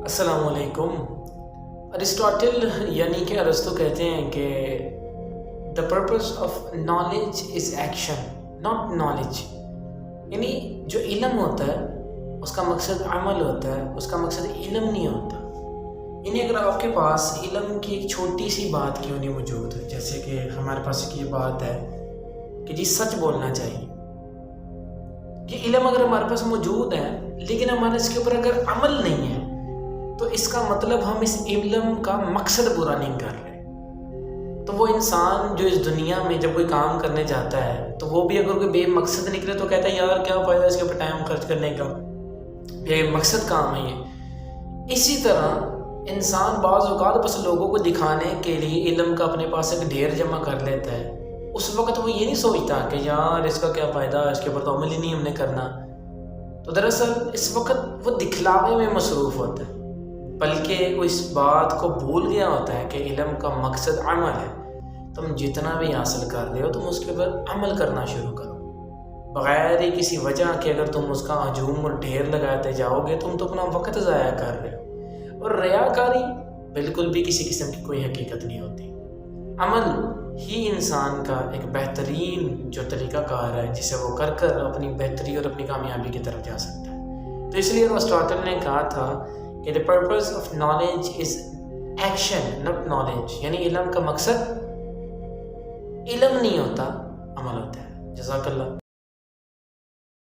السلام علیکم۔ ارسطوٹل یعنی کہ ارسطو کہتے ہیں کہ the purpose of knowledge is action not knowledge, یعنی جو علم ہوتا ہے اس کا مقصد عمل ہوتا ہے، اس کا مقصد علم نہیں ہوتا۔ یعنی اگر آپ کے پاس علم کی ایک چھوٹی سی بات کیوں نہیں موجود ہے، جیسے کہ ہمارے پاس ایک یہ بات ہے کہ جی سچ بولنا چاہیے، یہ علم اگر ہمارے پاس موجود ہے لیکن ہمارے اس کے اوپر اگر عمل نہیں ہے تو اس کا مطلب ہم اس علم کا مقصد پورا نہیں کر رہے۔ تو وہ انسان جو اس دنیا میں جب کوئی کام کرنے جاتا ہے تو وہ بھی اگر کوئی بے مقصد نکلے تو کہتا ہے یار کیا فائدہ اس کے اوپر ٹائم خرچ کرنے کا، بے مقصد کام ہے یہ۔ اسی طرح انسان بعض اوقات بس لوگوں کو دکھانے کے لیے علم کا اپنے پاس ایک ڈھیر جمع کر لیتا ہے، اس وقت وہ یہ نہیں سوچتا کہ یار اس کا کیا فائدہ، اس کے اوپر تو عمل ہی نہیں ہم نے کرنا۔ تو دراصل اس وقت وہ دکھلاوے میں مصروف ہوتا ہے، بلکہ وہ اس بات کو بھول گیا ہوتا ہے کہ علم کا مقصد عمل ہے۔ تم جتنا بھی حاصل کر رہے ہو تم اس کے اوپر عمل کرنا شروع کرو، بغیر ہی کسی وجہ کے اگر تم اس کا ہجوم اور ڈھیر لگاتے جاؤ گے تم تو اپنا وقت ضائع کر رہے ہو۔ اور ریاکاری بالکل بھی کسی قسم کی کوئی حقیقت نہیں ہوتی۔ عمل ہی انسان کا ایک بہترین جو طریقہ کار ہے جسے وہ کر کر اپنی بہتری اور اپنی کامیابی کی طرف جا سکتا ہے۔ تو اس لیے ارسطوٹل نے کہا تھا کہ the purpose of knowledge is action not knowledge، یعنی علم کا مقصد علم نہیں ہوتا، عمل ہوتا ہے۔ جزاک اللہ۔